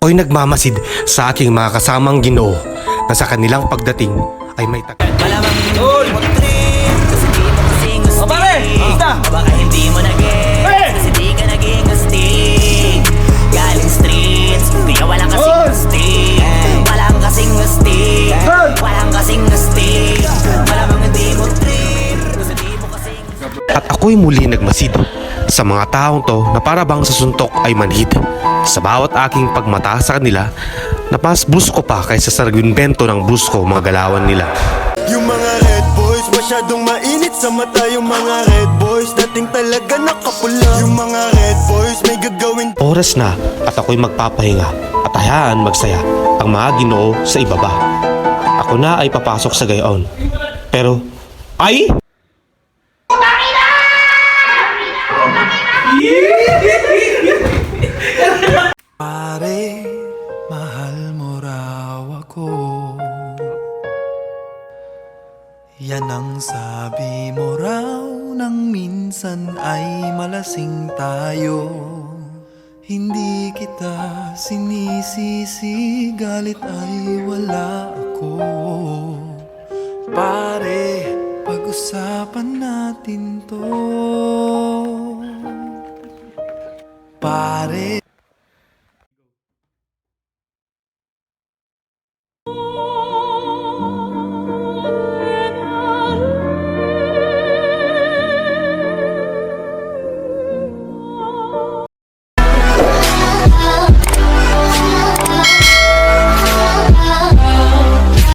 ako'y nagmamasid sa aking mga kasamang Ginoo na sa kanilang pagdating ay may Malamang hindi mo trip kasi di mo kasing gusto. Baka hindi mo nag-get kasi di ka naging astig. Galing streets, kaya walang kasing astig. Walang kasing astig. Walang kasing astig. Malamang hindi mo trip kasi di mo kasing astig. At ako'y muli nagmasid sa mga taong to na para bang sa suntok ay manhid. Sa bawat aking pagmata sa kanila, na mas brusko pa kaysa sa nag-invento ng brusko mga galawan nila. Yung mga red boys, masyadong mainit sa mata. Yung mga red boys, dating talaga nakapula. Yung mga red boys, may gagawin. Oras na at ako'y magpapahinga at hayaan magsaya ang mga Ginoo sa ibaba. Ako na ay papasok sa gayon. Pero, ay! Pare, mahal mo raw ako. Yan ang sabi mo raw nang minsan ay malasing tayo. Hindi kita sinisisi, galit ay wala ako. Pare, pag-usapan natin to. Pare.